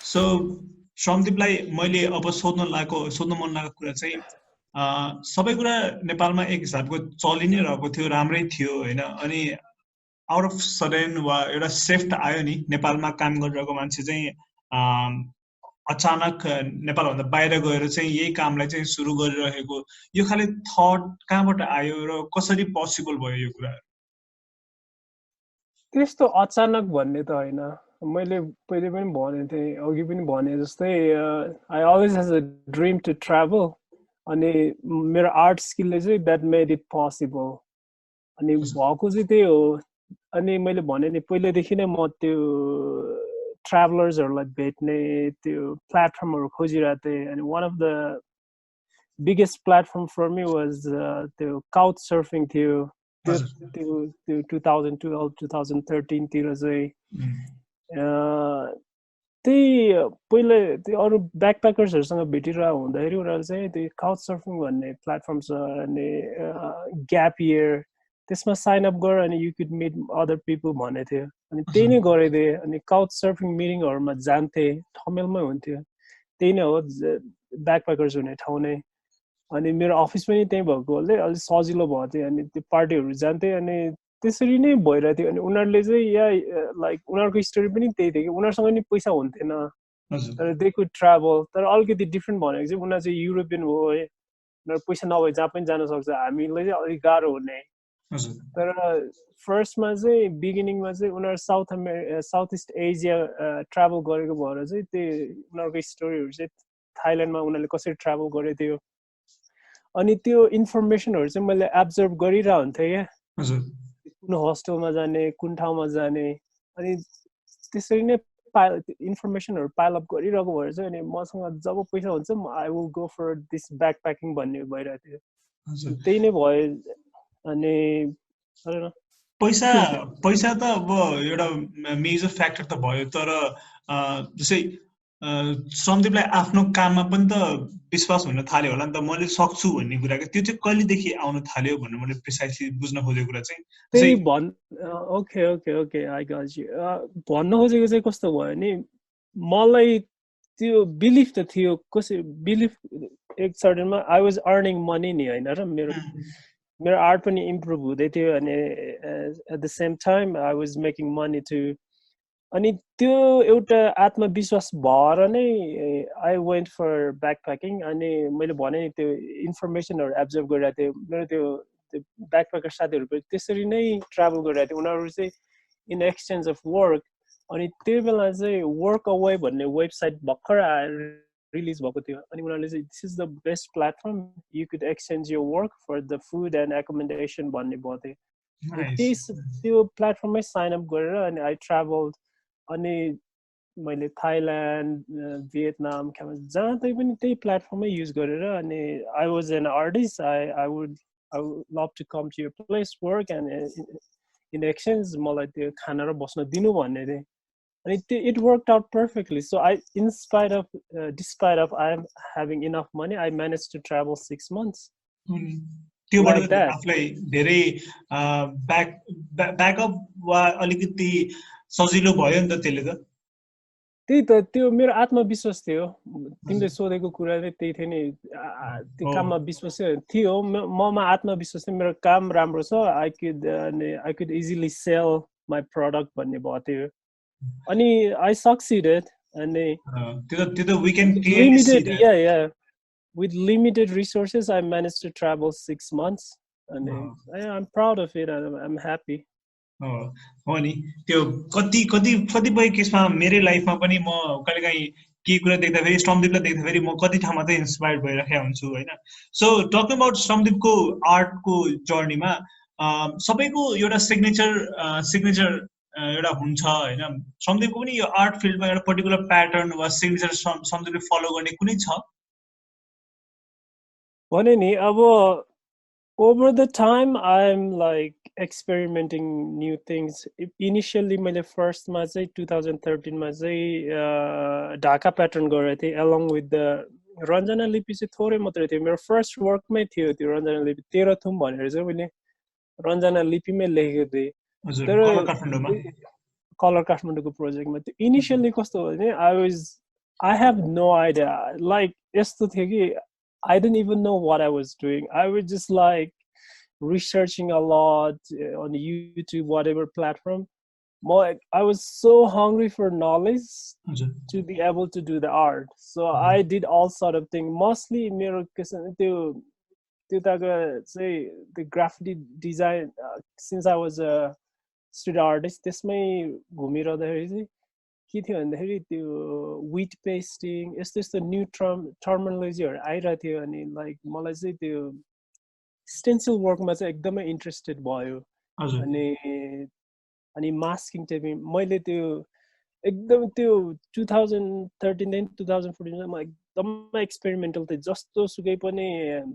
So श्रमदीपलाई मैले अब सोध्न मन लागेको कुरा चाहिँ सबै कुरा नेपालमा एक हिसाबको चलि नै रहेको थियो, राम्रै थियो हैन। अनि आउट अफ सडन वा एउटा शिफ्ट आयो नि, नेपालमा काम गरिरहेको मान्छे चाहिँ अचानक नेपालभन्दा बाहिर गएर चाहिँ यही कामलाई चाहिँ सुरु गरिरहेको, यो खाली थट कहाँबाट आयो र कसरी पोसिबल भयो यो कुरा? त्यस्तो अचानक भन्ने त हैन, मैले पहिले पनि भने थिएँ, अघि पनि भने जस्तै I always has a dream to travel, अनि मेरो आर्ट स्किलले चाहिँ द्याट मेड इट पोसिबल। अनि भएको चाहिँ त्यही हो। अनि मैले भने नि पहिलेदेखि नै म त्यो ट्राभलर्सहरूलाई भेट्ने त्यो प्लेटफर्महरू खोजिरहेको थिएँ। अनि one of the biggest platform for me was त्यो काउच सर्फिङ थियो। त्यो 2012-2013 तिर चाहिँ त्यही पहिले त्यो अरू ब्याकप्याकर्सहरूसँग भेटिरहेको हुँदाखेरि उनीहरू चाहिँ त्यो काउच सर्फिङ भन्ने प्लेटफर्म छ, अनि ग्याप इयर त्यसमा साइन अप गर अनि you could meet other people भन्ने थियो। अनि त्यही नै गरिदिएँ। अनि काउच सर्फिङ मिटिङहरूमा जान्थेँ, ठमेलमै हुन्थ्यो। त्यही नै हो ब्याकप्याकर्स हुने ठाउँ नै। अनि मेरो अफिस पनि त्यही भएकोले अलिक सजिलो भएको थियो। अनि त्यो पार्टीहरू जान्थेँ, अनि त्यसरी नै भइरहेको थियो। अनि उनीहरूले चाहिँ लाइक उनीहरूको स्टोरी पनि त्यही थियो कि उनीहरूसँग नि पैसा हुन्थेन तर दे कुड ट्राभल। तर अलिकति डिफ्रेन्ट भनेको चाहिँ उनीहरू चाहिँ युरोपियन हो है, उनीहरू पैसा नभए जहाँ पनि जान सक्छ, हामीलाई चाहिँ अलिक गाह्रो हुने। तर फर्स्टमा चाहिँ बिगिनिङमा चाहिँ उनीहरू साउथ इस्ट एसिया ट्राभल गरेको भएर चाहिँ त्यो उनीहरूको स्टोरीहरू चाहिँ थाइल्यान्डमा उनीहरूले कसरी ट्राभल गरेको थियो, अनि त्यो इन्फर्मेसनहरू चाहिँ मैले एब्जर्भ गरिरहेको हुन्थेँ क्या, कुन होस्टेलमा जाने, कुन ठाउँमा जाने। अनि त्यसरी नै इन्फर्मेसनहरू पाइल अप गरिरहेको भएर चाहिँ अनि मसँग जब पैसा हुन्छ I will go for this backpacking भन्ने भइरहेको थियो। त्यही नै भयो। अनि पैसा त अब एउटा मेजर फ्याक्टर त भयो, तर जस्तै श्रमदीपलाई आफ्नो काममा पनि त विश्वास हुन थाल्यो होला नि त, मैले सक्छु भन्ने कुरा। त्यो चाहिँ कहिलेदेखि आउन थाल्यो भन्ने मैले प्रिसाइसली बुझ्न खोजेको कुरा चाहिँ त्यही okay okay okay I got you. भन्न खोजेको चाहिँ कस्तो भयो नि, मलाई त्यो बिलिफ त थियो, कसरी बिलिफ एक सर्टेनमा आई वाज अर्निङ मनी नि होइन र मेरो आर्ट पनि इम्प्रुभ हुँदै थियो। अनि at the same time I was making money too. अनि त्यो एउटा आत्मविश्वास भएर नै I went for backpacking. अनि मैले भने नि त्यो इन्फर्मेसनहरू एब्जर्भ गरिरहेको थिएँ। मेरो त्यो ब्याक प्याकर साथीहरू पनि त्यसरी नै ट्राभल गरिरहेको थियो। उनीहरू चाहिँ इन एक्सचेन्ज अफ वर्क। अनि त्यो बेला चाहिँ वर्क अवे भन्ने वेबसाइट भर्खर रिलिज भएको थियो। अनि उनीहरूले चाहिँ this is the best platform, you could exchange यो work for the food and accommodation भन्ने भएको थियो। त्यो प्लेटफर्ममै साइन अप गरेर अनि आई ट्राभल। अनि मैले थाइल्यान्ड, भियतनाम, जहाँ तै पनि त्यही प्लेटफर्मै युज गरेर अनि I was an artist, I would love to come to your place work and in exchange मलाई त्यो खाना र बस्न दिनु भन्ने थिएँ। अनि त्यो it worked out perfectly. So I despite of I am having enough money, I manage to travel 6 months। त्योबाट आफूलाई धेरै ब्याकअप वा अलिकति सजिलो भयो नि त त्यसले त। त्यही त, त्यो मेरो आत्मविश्वास थियो। तिमीले सोधेको कुरा चाहिँ त्यही थियो नि, त्यो काममा विश्वास थियो, ममा आत्मविश्वास थियो, मेरो काम राम्रो छ, I could easily sell my product भन्ने भएको थियो। अनि आई सक्सिडेड। अनि with limited resources I managed to travel 6 months and I'm proud of it and I'm happy. हो नि, त्यो कतिपय केसमा मेरो लाइफमा पनि म कहिलेकाहीँ के कुरा देख्दाखेरि, श्रमदीपलाई देख्दाखेरि म कति ठाउँमा चाहिँ इन्स्पायर्ड भइरहेको हुन्छु होइन। सो टकिङ अबाउट श्रमदीपको आर्टको जर्नीमा सबैको एउटा सिग्नेचर एउटा हुन्छ होइन। श्रमदीपको पनि यो आर्ट फिल्डमा एउटा पर्टिकुलर प्याटर्न वा सिग्नेचर श्रमदीपले फलो गर्ने कुनै छ भने नि? अब over the time I'm like experimenting new things. Initially मैले फर्स्टमा चाहिँ 2013 मा चाहिँ ढाका प्याटर्न गरेको थिएँ along with the रञ्जना लिपि चाहिँ थोरै मात्रै थियो। मेरो फर्स्ट वर्कमै थियो त्यो रञ्जना लिपि, 13 थुम भनेर चाहिँ मैले रञ्जना लिपिमै लेखेको थिएँ। तर कलर काठमाडौँको प्रोजेक्टमा त्यो इनिसियली कस्तो भयो भने I was I have no idea. Like, I didn't even know what I was doing. I was just like researching a lot on YouTube, whatever platform. I was so hungry for knowledge to be able to do the art. So I did all sort of things. Mostly मेरो the graffiti design, since I was a street artist, त्यसमै घुमिरहँदाखेरि चाहिँ के थियो भन्दाखेरि त्यो विट pasting यस्तो यस्तो new टर्मिनोलोजीहरू आइरहेको थियो अनि लाइक मलाई चाहिँ त्यो स्टेन्सिल वर्कमा चाहिँ एकदमै इन्ट्रेस्टेड भयो अनि अनि मास्किङ टेपिङ मैले त्यो एकदम त्यो 2013 2014 मा एकदमै एक्सपेरिमेन्टल थियो जस्तो सुकै पनि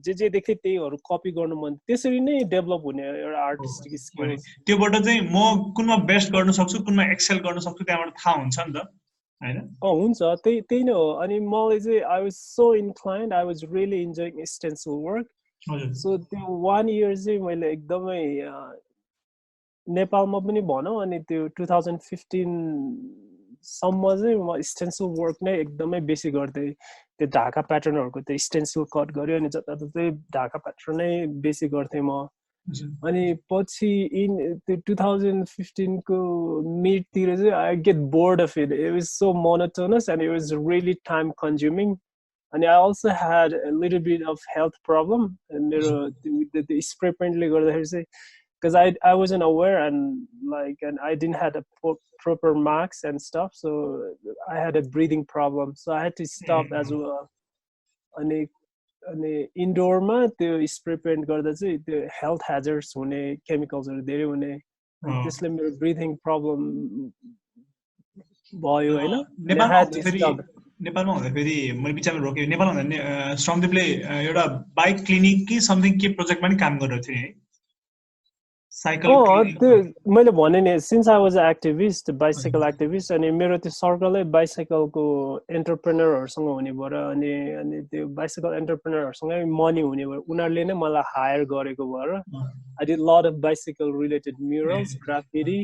जे देखे त्यहीहरू कपी गर्नु मन त्यसरी नै डेभलप हुने एउटा आर्टिस्टिक स्किल त्योबाट चाहिँ म कुनमा बेस्ट गर्न सक्छु कुनमा एक्सेल गर्न सक्छु त्यहाँबाट थाहा हुन्छ नि त हैन हुन्छ त्यही नै हो अनि मलाई चाहिँ I was so inclined I was really enjoying stencil work so त्यो 1 इयर चाहिँ मैले एकदमै नेपालमा पनि भनौँ अनि त्यो 2015 सम्म चाहिँ म स्टेन्सिल वर्क नै एकदमै बेसी गर्थेँ त्यो ढाका प्याटर्नहरूको त्यो स्टेन्सिल कट गर्यो अनि जताततै ढाका प्याटर्न नै बेसी गर्थेँ म अनि पछि त्यो 2015 को मिडतिर चाहिँ I get bored of it was so monotonous and it was really time consuming अनि I also had little bit of health problem मेरो त्यो स्प्रे पेन्टले गर्दाखेरि चाहिँ because I wasn't aware and I didn't have a proper marks and stuff, so I had a breathing problem, so I had to stop as well. अनि in drama त्यो spray pant गर्दा चाहिँ त्यो health ह्याजर्ड्स हुने केमिकल्सहरू धेरै हुने त्यसले मेरो ब्रिथिङ प्रब्लम भयो हैन नेपालमा हुँदाखेरि मैले बिचमा रोकेँ नेपालमा हुँदा श्रमदीपले एउटा बाइक क्लिनिक कि समथिङ के प्रोजेक्टमा नि काम गरेको थियो है मैले भने नि since I was activist bicycle activist अनि मेरो त्यो सर्कलै बाइसाइकलको एन्टरप्रेनरहरूसँग हुने भएर अनि त्यो बाइसाइकल एन्टरप्रेनरहरूसँगै मनी हुने भएर उनीहरूले नै मलाई हायर गरेको भएर I did lot of bicycle related murals graffiti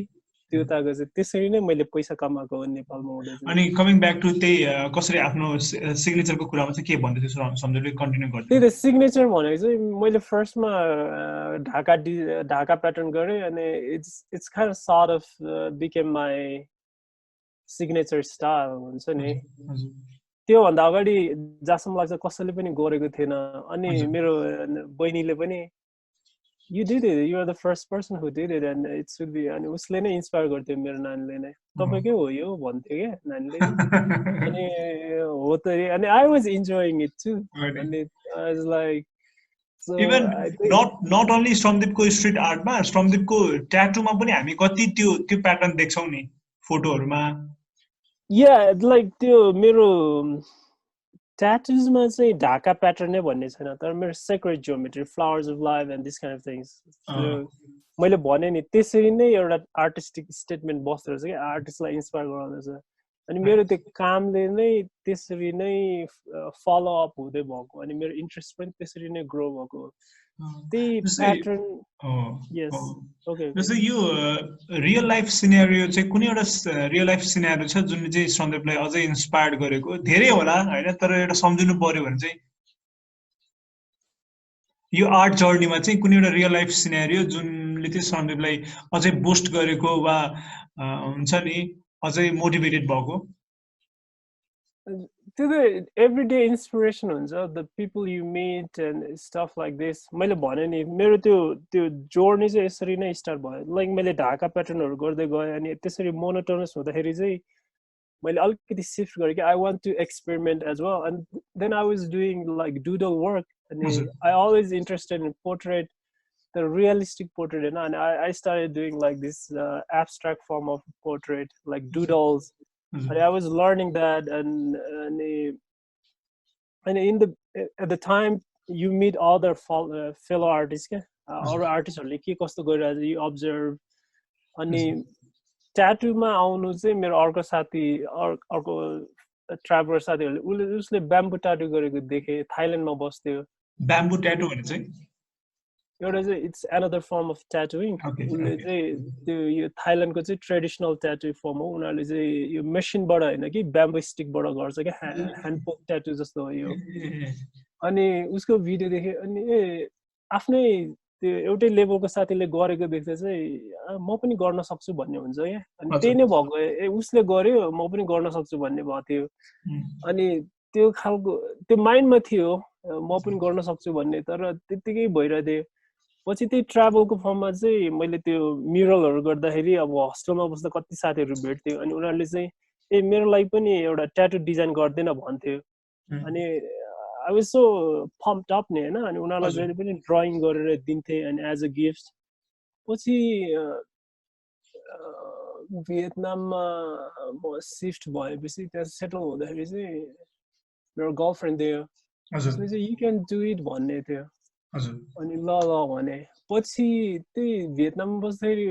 त्यो ताको चाहिँ त्यसरी नै मैले पैसा कमाएको हो नेपालमा हुँदै अनि कमिङ ब्याक टु त्यही कसरी आफ्नो सिग्नेचरको कुरामा चाहिँ के भन्दै थियो सम्झौले कन्टिन्यू गर्दै त्यही त सिग्नेचर भनेको चाहिँ मैले फर्स्टमा ढाका प्याटर्न गरेँ अनि it's kind of sort of became my signature style हुन्छ नि त्योभन्दा अगाडि जहाँसम्म लाग्छ कसैले पनि गरेको थिएन अनि मेरो बहिनीले पनि you did it, you are the first person who did it and it should be and उसले नै इन्स्पायर गर्थ्यो मेरो नानीले नै तपाईकै हो यो भन्थ्यो के नानीले अनि हो त अनि I was enjoying it too and I was like so even not only श्रमदीपको स्ट्रीट आर्टमा श्रमदीपको ट्याटूमा पनि हामी कति त्यो प्याटर्न देख्छौं नि फोटोहरुमा yeah like त्यो मेरो tattoos ma चाहिँ ढाका प्याटर्न नै भन्ने छैन तर मेरो secret geometry flowers of life and this kind of things मैले भने नि त्यसरी नै एउटा आर्टिस्टिक स्टेटमेन्ट बस्दो रहेछ के आर्टिस्टलाई इन्स्पायर गराउँदछ अनि मेरो त्यो कामले नै त्यसरी नै फलो अप हुँदै भएको अनि मेरो इन्ट्रेस्ट पनि त्यसरी नै ग्रो भएको त्यही प्याटर्न यस ओके जस्तो यो रियल लाइफ सिनेरियो चाहिँ कुनै एउटा रियल लाइफ सिनेरियो छ जुन चाहिँ सन्दीपलाई अझै इन्स्पायर गरेको धेरै होला हैन तर एउटा सम्झिनु पर्यो भने चाहिँ यो आर्ट जर्नीमा चाहिँ कुनै एउटा रियल लाइफ सिनेरियो जुनले चाहिँ सन्दीपलाई अझै बुस्ट गरेको वा हुन्छ नि अझै मोटिभेटेड भएको to the everyday inspiration हुन्छ the people you meet and stuff like this मैले भने नि मेरो त्यो journey चाहिँ यसरी नै स्टार्ट भयो लाइक मैले ढाका प्याटर्नहरु गर्दै गए अनि त्यसरी मोनोटोनस हुँदाखेरि चाहिँ मैले अलिकति शिफ्ट गरे कि I want to experiment as well and then I was doing like doodle work and I always interested in portrait the realistic portrait and I started doing like this abstract form of portrait like doodles and I was learning that and in the at the time you meet other fellow artists or artists के कस्तो गरिरहेछ you observe अनि tattoo मा आउनु चाहिँ मेरो अर्को साथी अर्को ट्राभलर साथीहरुले उसले ब्याम्बू ट्याटू गरेको देखे थाइल्यान्डमा बस्थ्यो ब्याम्बू ट्याटू भने चाहिँ एउटा चाहिँ इट्स एनदर फर्म अफ ट्याटुइङ उसले चाहिँ त्यो यो थाइल्यान्डको चाहिँ ट्रेडिसनल ट्याटु फर्म हो उनीहरूले चाहिँ यो मेसिनबाट होइन कि ब्याम्बो स्टिकबाट गर्छ क्या ह्यान्ड पोक ट्याटु जस्तो हो यो अनि उसको भिडियो देखेँ अनि आफ्नै त्यो एउटै लेभलको साथीले गरेको देख्दा चाहिँ म पनि गर्न सक्छु भन्ने हुन्छ क्या अनि त्यही नै भएको उसले गर्यो म पनि गर्न सक्छु भन्ने भएको थियो अनि त्यो खालको त्यो माइन्डमा थियो म पनि गर्न सक्छु भन्ने तर त्यतिकै भइरहेको थियो पछि त्यही ट्राभलको फर्ममा चाहिँ मैले त्यो म्युरलहरू गर्दाखेरि अब हस्टेलमा बस्दा कति साथीहरू भेट्थ्यो अनि उनीहरूले चाहिँ मेरो लागि पनि एउटा ट्याटु डिजाइन गर्दैन भन्थ्यो अनि I was so pumped up नि हैन अनि उनीहरूलाई जहिले पनि ड्राइङ गरेर दिन्थे अनि एज अ गिफ्ट पछि भियतनाममा म सिफ्ट भएपछि त्यहाँ सेटल हुँदाखेरि चाहिँ मेरो गर्लफ्रेन्ड थियो उसले चाहिँ यु क्यान डु इट भन्ने थियो अनि ल भने पछि त्यही भियतनाममा बस्दाखेरि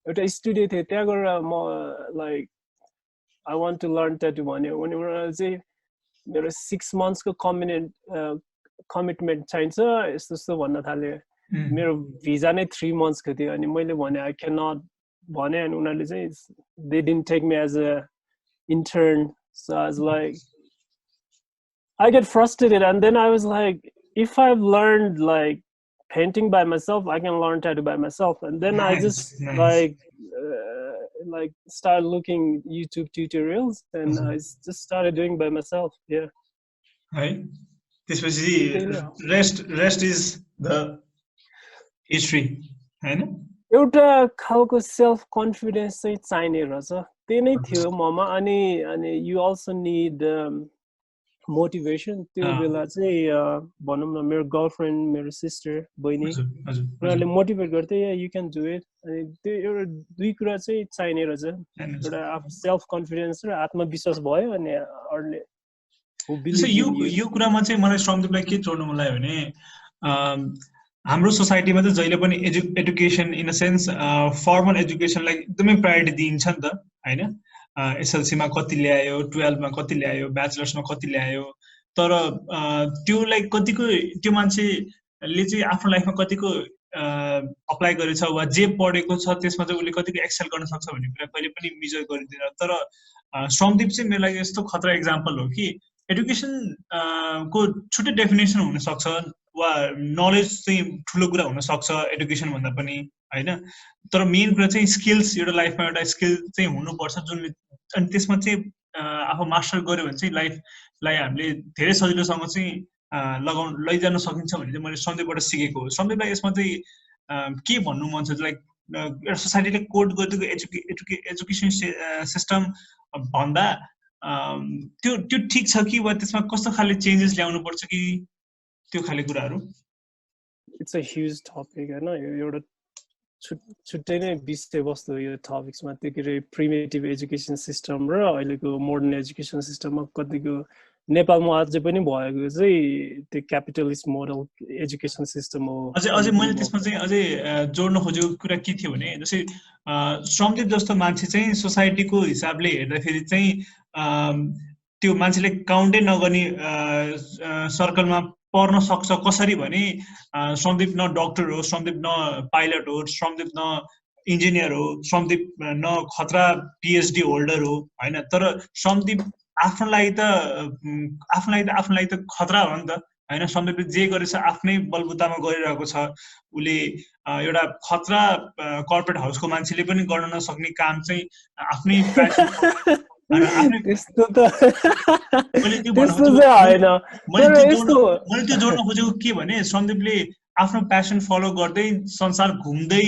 एउटा स्टुडियो थियो त्यहाँ गएर म like I want to learn tattoo भन्यो अनि उनीहरूले चाहिँ मेरो 6 मन्थ्सको कमिटमेन्ट चाहिन्छ यस्तो यस्तो भन्न थाल्यो मेरो भिजा नै 3 मन्थ्सको थियो अनि मैले भने आई क्यान नट भने अनि उनीहरूले चाहिँ they didn't take me as a intern so I was like I get frustrated and then I was like if I've learned like painting by myself I can learn tattoo by myself and then I just like started looking YouTube tutorials and I just started doing by myself right this rest is the history हैन एउटा खालको self confidence चाहिँ चाहिने रहेछ त्यही नै थियो ममा अनि you also need मोटिभेसन त्यो बेला चाहिँ भनौँ न मेरो गर्लफ्रेन्ड मेरो सिस्टर बहिनी उनीहरूले मोटिभेट गर्थे यु क्यान डु इट अनि त्यो एउटा दुई कुरा चाहिँ चाहिने रहेछ एउटा आफ्नो सेल्फ कन्फिडेन्स र आत्मविश्वास भयो अनि अरूले यो कुरामा चाहिँ मलाई श्रमदीपलाई के जोड्नु मन लाग्यो भने हाम्रो सोसाइटीमा चाहिँ जहिले पनि education in a sense formal एजुकेसनलाई एकदमै प्रायोरिटी दिइन्छ नि त हैन एसएलसीमा कति ल्यायो 12मा कति ल्यायो ब्याचलर्समा कति ल्यायो तर त्योलाई कतिको त्यो मान्छेले चाहिँ आफ्नो लाइफमा कतिको अप्लाई गरेछ वा जे पढेको छ त्यसमा चाहिँ उसले कतिको एक्सेल गर्न सक्छ भन्ने कुरा कहिले पनि मेजर गरिदिँदैन तर श्रमदीप चाहिँ मेरो लागि यस्तो खतरा एक्जाम्पल हो कि एडुकेसन को छुट्टै डेफिनेसन हुनसक्छ वा नलेज चाहिँ ठुलो कुरा हुनसक्छ एडुकेसन भन्दा पनि हैन तर मेन कुरा चाहिँ स्किल्स एउटा लाइफमा एउटा स्किल चाहिँ हुनुपर्छ जुन अनि त्यसमा चाहिँ आफू मास्टर गर्यो भने चाहिँ लाइफलाई हामीले धेरै सजिलोसँग चाहिँ लैजान सकिन्छ भन्ने चाहिँ मैले सन्दीपबाट सिकेको हो सन्दीपलाई यसमा चाहिँ के भन्नु मन छ लाइक एउटा सोसाइटीले कोड गरिदिएको एजुकेसन सिस्टम भन्दा त्यो ठिक छ कि वा त्यसमा कस्तो खाले चेन्जेस ल्याउनु पर्छ कि त्यो खाले कुराहरू इट्स अ ह्युज टपिक हैन यो एउटा छुट्टै नै विषय वस्तु यो टपिक्समा त्यो के अरे प्रिमेटिभ एजुकेसन सिस्टम र अहिलेको मोडर्न एजुकेसन सिस्टममा कतिको नेपालमा अझै पनि भएको चाहिँ त्यो क्यापिटलिस्ट मोडल एजुकेसन सिस्टम हो अझै मैले त्यसमा चाहिँ अझै जोड्न खोजेको कुरा के थियो भने जस्तै श्रमदीप जस्तो मान्छे चाहिँ सोसाइटीको हिसाबले हेर्दाखेरि चाहिँ त्यो मान्छेले काउन्टै नगर्ने सर्कलमा पर्न सक्छ कसरी भने श्रमदीप न डक्टर हो श्रमदीप न पाइलट हो श्रमदीप न इन्जिनियर हो श्रमदीप न खतरा पिएचडी होल्डर हो हैन तर श्रमदीप आफ्नो लागि त खतरा हो नि त हैन श्रमदीपले जे गरेछ आफ्नै बलबुतामा गरिरहेको छ उले एउटा खतरा कर्पोरेट हाउसको मान्छेले पनि गर्न नसक्ने काम चाहिँ आफ्नै मैले त्यो जोड्न खोजेको के भने सन्दीपले आफ्नो प्यासन फलो गर्दै संसार घुम्दै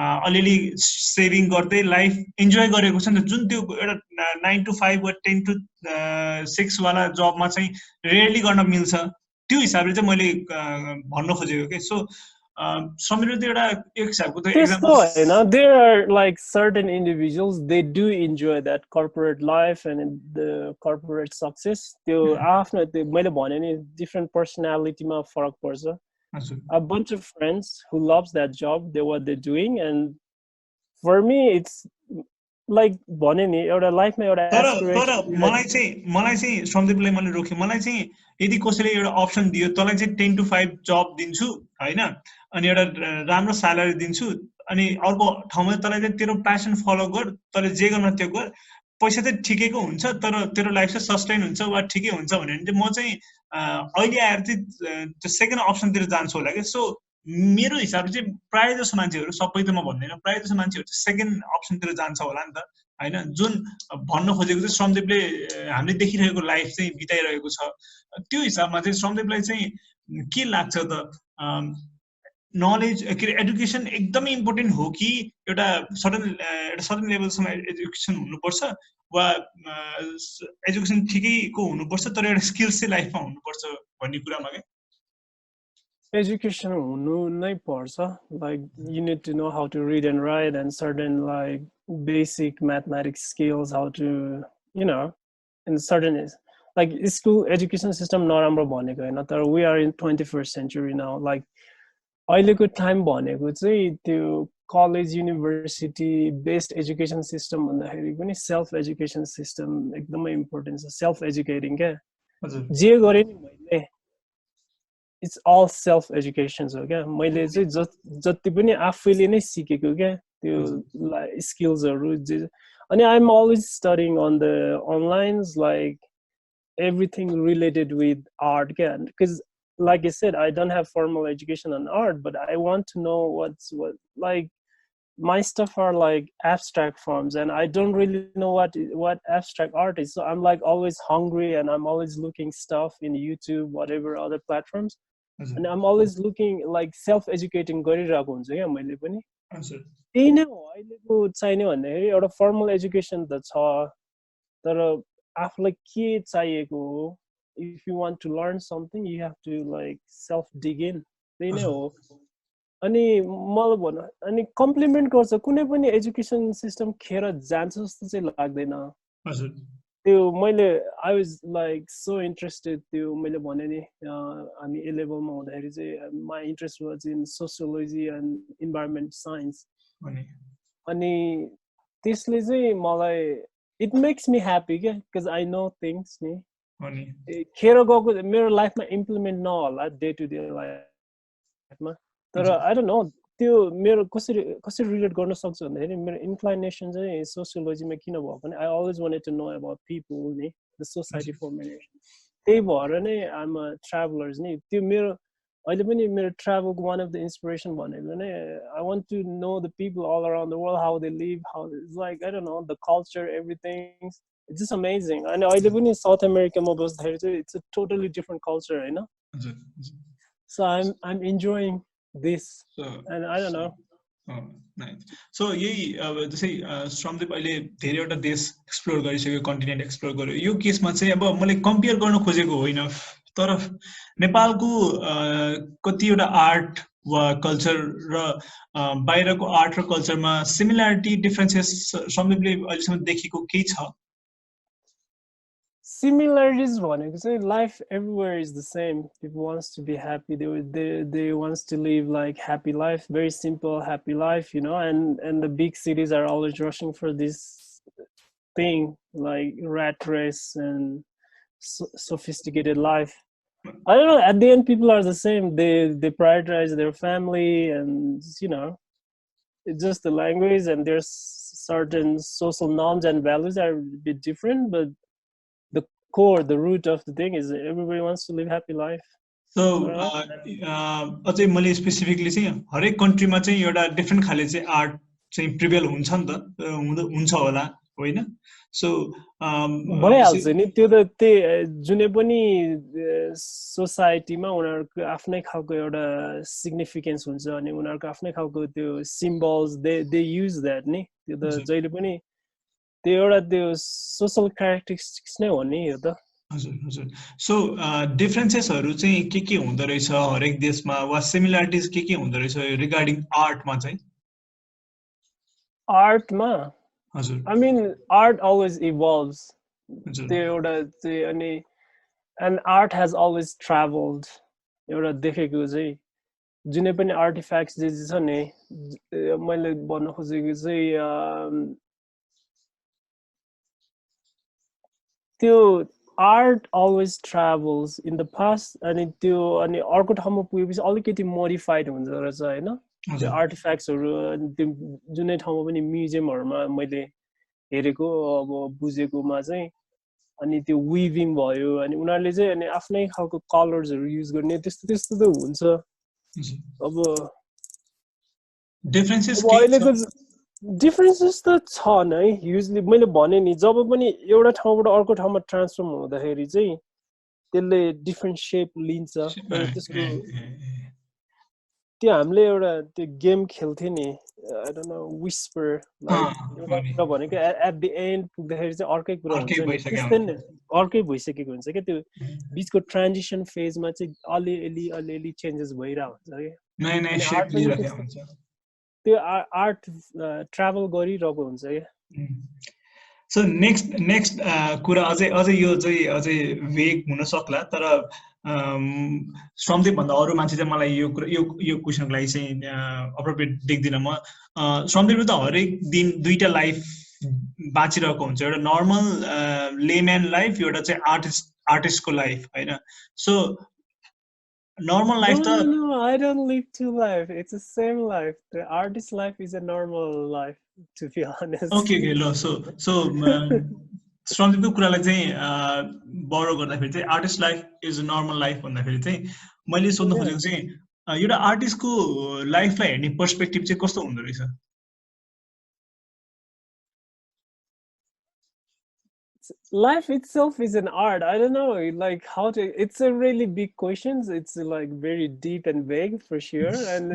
अलिअलि सेभिङ गर्दै लाइफ इन्जोय गरेको छ नि जुन त्यो एउटा 9 to 5 वा 10 to 6 वाला जबमा चाहिँ रेयरली गर्न मिल्छ त्यो हिसाबले चाहिँ मैले भन्न खोजेको के सो समीर त्यो एउटा एक हिसाबको त एक्जाम्पल हैन there are like certain individuals they do enjoy that corporate life and the corporate success त्यो आफ्नो त्यो मैले भने नि डिफरेन्ट पर्सनालिटीमा फरक पर्छ a bunch of friends who loves that job they what they're doing and for me it's like भने नि एउटा लाइफमा एउटा तर एस्पिरेसन मलाई चाहिँ श्रमदीपले मैले रोकेँ मलाई चाहिँ यदि कसैले एउटा अप्सन दियो तँलाई चाहिँ 10 to 5 जब दिन्छु हैन अनि एउटा राम्रो स्यालेरी दिन्छु अनि अर्को ठाउँमा तँलाई चाहिँ तेरो प्यासन फलो गर तँले जे गर्न त्यो गर पैसा चाहिँ ठिकैको हुन्छ तर तेरो लाइफ चाहिँ सस्टेन हुन्छ वा ठिकै हुन्छ भने चाहिँ म चाहिँ अहिले आएर चाहिँ त्यो सेकेन्ड अप्सनतिर जान्छु होला कि सो मेरो हिसाबले चाहिँ प्रायः जसो मान्छेहरू सबै त म भन्दैन प्रायः जसो मान्छेहरू चाहिँ सेकेन्ड अप्सनतिर जान्छ होला नि त हैन जुन भन्न खोजेको चाहिँ श्रमदीपले हामीले देखिरहेको लाइफ चाहिँ बिताइरहेको छ त्यो हिसाबमा चाहिँ श्रमदीपलाई चाहिँ के लाग्छ त नलेज के अरे एडुकेसन एकदमै इम्पोर्टेन्ट हो कि एउटा सर्टन लेभलसम्म एजुकेसन हुनुपर्छ वा एजुकेसन ठिकैको हुनुपर्छ तर एउटा स्किल्स चाहिँ लाइफमा हुनुपर्छ भन्ने कुरामा के education हुनु नै पर्छ like you need to know how to read and write and certain like basic mathematics skills how to you know in certain like school education system नराम्रो भनेको हैन तर we are in 21st century now like अहिलेको time भनेको चाहिँ त्यो college university based education system भन्दाखेरि पनि सेल्फ एजुकेसन सिस्टम एकदमै इम्पोर्टेन्ट छ सेल्फ एजुकेटिङ क्या जे गरे नि मैले इट्स अल सेल्फ एजुकेसन हो क्या मैले चाहिँ जति पनि आफैले नै सिकेको क्या त्यो स्किल्सहरू जे अनि I am always studying on the onlines like everything related with art again because like I said I don't have formal education on art but I want to know what like my stuff are like abstract forms and I don't really know what abstract art is so I'm like always hungry and I'm always looking stuff in YouTube whatever other platforms and I'm always looking like self educating गरिरहेको हुन्छ क्या मैले पनि त्यही नै हो अहिलेको चाहिने भन्दाखेरि एउटा फर्मल एजुकेसन त छ तर आफूलाई के चाहिएको हो if you want to learn something you have to like self dig in त्यही नै हो अनि मलाई भन अनि कम्प्लिमेन्ट गर्छ कुनै पनि एजुकेसन सिस्टम खेर जान्छ जस्तो चाहिँ लाग्दैन त्यो मैले I was like so interested त्यो मैले भने नि हामी ए लेभलमा हुँदाखेरि चाहिँ my interest was in sociology and environment science अनि त्यसले चाहिँ मलाई it makes me happy because I know things ni खेर गएको मेरो लाइफमा इम्प्लिमेन्ट नहोला डे टु डे लाइफमा तर आई डोन्ट नो त्यो मेरो कसरी रिलेट गर्न सक्छ भन्दाखेरि मेरो इन्क्लाइनेसन चाहिँ सोसियोलोजीमा किन भयो भने I always wanted to know about people नि द सोसाइटी फर्मेसन त्यही भएर नै आइम अ ट्राभलर्स नि त्यो मेरो अहिले पनि मेरो ट्राभलको वान अफ द इन्सपिरेसन भनेको नै I want to know the people all around the world how they live how it's like I don't know the culture everything it's just amazing अनि अहिले पनि साउथ अमेरिकामा बस्दाखेरि चाहिँ it's a totally different culture होइन so I'm enjoying this and I don't know so यही अब जस्तै श्रमदीप अहिले धेरैवटा देश एक्सप्लोर गरिसक्यो कन्टिनेन्ट एक्सप्लोर गर्यो यो केसमा चाहिँ अब मैले कम्पेयर गर्न खोजेको होइन तर नेपालको कतिवटा आर्ट वा कल्चर र बाहिरको आर्ट र कल्चरमा सिमिल्यारिटी डिफरेन्सेस श्रमदीपले अहिलेसम्म देखेको केही छ similarities भनेको चाहिँ life everywhere is the same people wants to be happy they wants to live like happy life very simple happy life you know and the big cities are always rushing for this thing like rat race and sophisticated life I don't know at the end people are the same they prioritize their family and you know it's just the language and there's certain social norms and values are a bit different but core the root of the thing is everybody wants to live happy life so अझै मैले specifically चाहिँ हरेक कन्ट्रीमा चाहिँ एउटा different खाले चाहिँ art चाहिँ prevail हुन्छ नि त हुन्छ होला होइन सो भइहाल्छ नि त्यो त त्यही जुनै पनि सोसाइटीमा उनीहरूको आफ्नै खालको एउटा सिग्निफिकेन्स हुन्छ अनि उनीहरूको आफ्नै खालको त्यो सिम्बल्स दे युज द्याट नि त्यो त जहिले पनि त्यो एउटा त्यो सोसल क्यारेक्टरिस्टिक्स नै हो नि यो त हजुर हजुर सो डिफरेन्सेसहरू चाहिँ के हुँदो रहेछ हरेक देशमा वा सिमिल्यारिटिज के हुँदो रहेछ रिगार्डिङ आर्टमा चाहिँ आर्टमा हजुर आई मिन आर्ट अलवेज इभल्भ्स त्यो एउटा चाहिँ अनि and art has always travelled एउटा देखेको चाहिँ जुनै पनि आर्टिफ्याक्ट्स जे छ नि मैले भन्न खोजेको चाहिँ त्यो art always travels in the past अनि त्यो अनि अर्को ठाउँमा पुगेपछि अलिकति मोडिफाइड हुन्छ रहेछ हैन त्यो आर्टिफ्याक्ट्सहरु त्यो जुनै ठाउँमा पनि म्युजियमहरुमा मैले हेरेको अब बुझेकोमा चाहिँ अनि त्यो विभिङ भयो अनि उनीहरुले चाहिँ अनि आफ्नै खालको कलर्सहरु युज गर्ने त्यस्तो त्यस्तो त हुन्छ अब डिफरेन्सेस के छ डिफरेन्सेस त छ नै युजली मैले भने नि जब पनि एउटा ठाउँबाट अर्को ठाउँमा ट्रान्सफर्म हुँदाखेरि चाहिँ त्यसले डिफरेन्ट शेप लिन्छ तर त्यसको त्यो हामीले एउटा त्यो गेम खेल्थे नि I don't no whisper like एउटा कुरा भनेको एट द एन्ड पुग्दाखेरि चाहिँ अर्कै कुरा हुन्छ नि त्यस्तै नै अर्कै भइसकेको हुन्छ क्या त्यो बीचको ट्रान्जिसन फेजमा चाहिँ अलिअलि चेन्जेस भइरहेको हुन्छ क्या नयाँ शेप लिइरहेको हुन्छ त्यो आर्ट ट्राभल गरिरहेको हुन्छ क्या सो नेक्स्ट कुरा अझै यो चाहिँ अझै वेग हुन सक्ला तर श्रमदीप भन्दा अरू मान्छे चाहिँ मलाई यो क्वेसनको लागि चाहिँ अप्रोप्रिएट देख्दिनँ म श्रमदीपले त हरेक दिन दुईटा लाइफ बाँचिरहेको हुन्छ एउटा नर्मल लेम्यान लाइफ एउटा चाहिँ आर्टिस्टको लाइफ होइन so normal life no I don't live two life it's the same life the artist life is a normal life to be honest okay ल so श्रमदीपको कुरालाई चाहिँ बरो गर्दाखेरि चाहिँ artist life is a normal life भन्दाखेरि चाहिँ मैले सोध्न खोजेको चाहिँ एउटा आर्टिस्टको लाइफलाई हेर्ने पर्सपेक्टिभ चाहिँ कस्तो हुँदो रहेछ life itself is an art. I don't know, like how to. It's a really big question. It's like very deep and vague for sure. And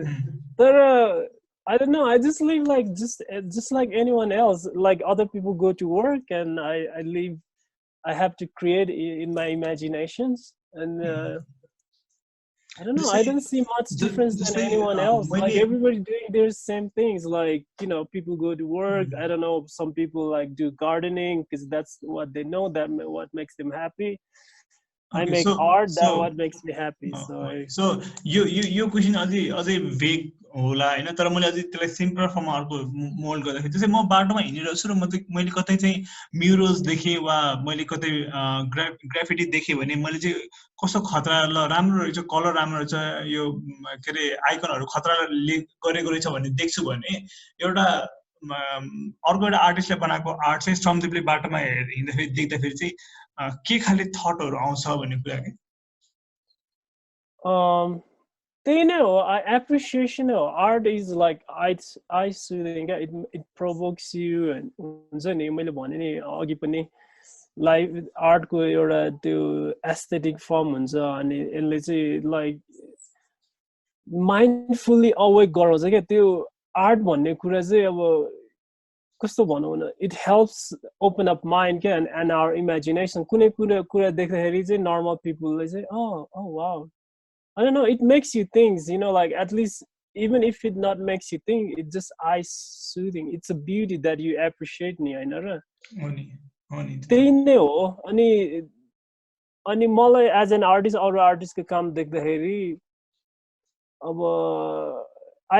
I don't know. I just live like just like anyone else. Like other people go to work, and I live. I have to create in my imaginations, and I don't know. I don't see much difference than anyone else. Like everybody doing their same things. Like, you know, people go to work. I don't know. Some people like do gardening because that's what they know. That what makes them happy. I make art. That's what makes me happy. So यो question अझै भेग होला हैन तर मैले अझै त्यसलाई simple फर्ममा अर्को मोल्ड गर्दाखेरि जस्तै म बाटोमा हिँडिरहेछु र मैले कतै चाहिँ म्युरल्स देखेँ वा मैले कतै ग्राफिटी देखेँ भने मैले चाहिँ कस्तो खतरा ल राम्रो रहेछ कलर राम्रो रहेछ यो के रे आइकनहरु खतराले गरेको रहेछ भन्ने देख्छु भने एउटा अर्को एउटा आर्टिस्टले बनाएको आर्ट चाहिँ श्रमदीपले बाटोमा हिँड्दाखेरि देख्दाखेरि चाहिँ के खाले थटहरु आउँछ भन्ने कुरा के you know, appreciation of art is like eye soothing. It provokes you and हुन्छ नि मैले भने नि अघि पनि लाइफ आर्टको एउटा त्यो एस्थेटिक फर्म हुन्छ अनि यसले चाहिँ लाइक माइन्डफुल्ली अवेक गराउँछ क्या त्यो आर्ट भन्ने कुरा चाहिँ अब कस्तो भनौँ न it helps open up mind क्या एन्ड आवर इमेजिनेसन कुनै कुरा देख्दाखेरि चाहिँ नर्मल पिपलले चाहिँ oh wow I don't know, it makes you think, you know, like at least even if it not makes you think, it's just eye soothing. It's a beauty that you appreciate ni हैन र त्यही नै हो अनि मलाई as an artist अरू आर्टिस्टको काम देख्दाखेरि अब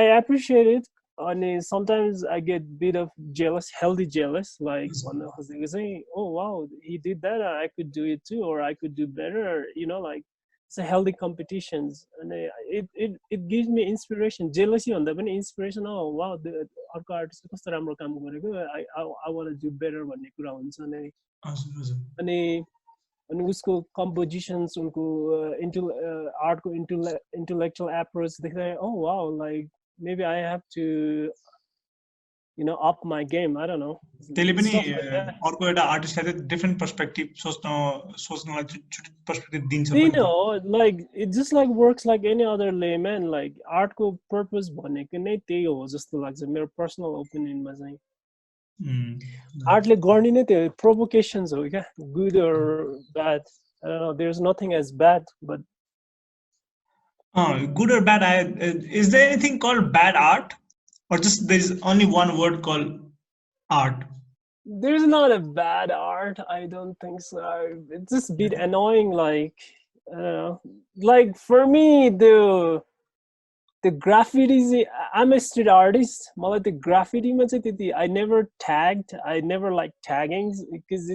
I appreciate it अनि sometimes I get bit of jealous, healthy jealous, like भन्न खोजेको चाहिँ oh wow he did that I could do it too or I could do better, you know, like it's a healthy competitions and it gives me inspiration. Jealousy on that inspiration. Oh wow, the अर्को आर्टिस्टले कस्तो राम्रो काम गरेको I want to do better भन्ने कुरा हुन्छ अनि उसको compositions उनको आर्टको intellectual approach देख्दा oh wow, like maybe I have to you know up my game. I don't know. त्यसले पनि अर्को एउटा आर्टिस्टलाई डिफरेन्ट पर्सपेक्टिभ सोच्नलाई छुट्टै पर्सपेक्टिभ दिन्छ You know, like it just like works like any other layman. Like art को purpose भनेको नै त्यही हो जस्तो लाग्छ मेरो पर्सनल ओपिनियनमा चाहिँ आर्टले गर्ने नै त्यो प्रोभोकेसन्स हो क्या good or bad. I don't know, there's nothing as bad but good or bad. Is there anything called bad art? Or just there's only one word called art? There's not a bad art. I don't think so. It's just a bit annoying. Like for me, the graffiti. I'm a street artist. But the graffiti, I never tagged. I never like tagging because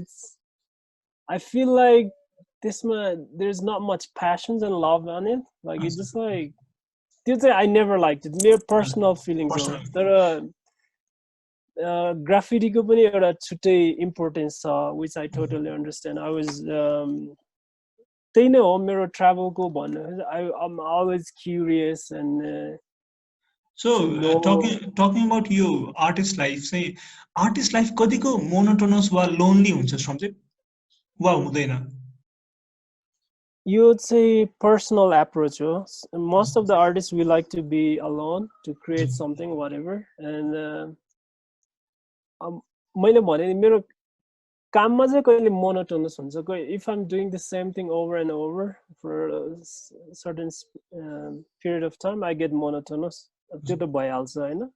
I feel like there's not much passions and love on it. Like it's just like I never liked it. Mere personal feelings हो. तर graffiti को पनि एउटा छुट्टै importance छ, which I totally understand. I was त्यही नै हो मेरो travel को भन्नु. I'm always curious and so talking about you artist life, say artist life कतिको monotonous वा lonely हुन्छ Sramdip वा हुँदैन? You would say personal approach. Most of the artists we like to be alone to create something, whatever. And मैले भने मेरो काममा चाहिँ कहिले monotonous हुन्छ. If I'm doing the same thing over and over for a certain period of time, I get monotonous. त्यो त भइहाल्छ हैन?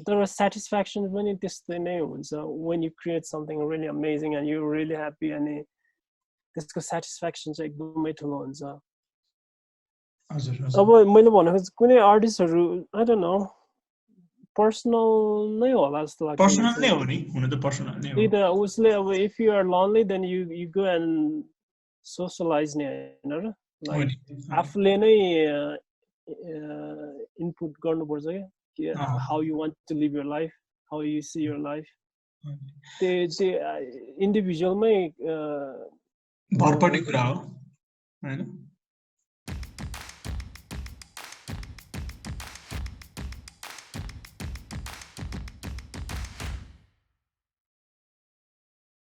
तर satisfaction पनि त्यस्तै नै हुन्छ. When you create something really amazing and you're really happy and त्यसको satisfaction चाहिँ एकदमै ठुलो हुन्छ. अब मैले भनेको कुनै आर्टिस्टहरु I don't know personal नै होला जस्तो लाग्छ. Personal नै हो नि, हुन त personal नै हो. त्यही त उसले अब if you are lonely then you go and socialize नि हैन र? Like आफुले नै input गर्नुपर्छ के how you want to live your life, how you see your life. त्यो individual मै भर पर्ने कुरा हो हैन?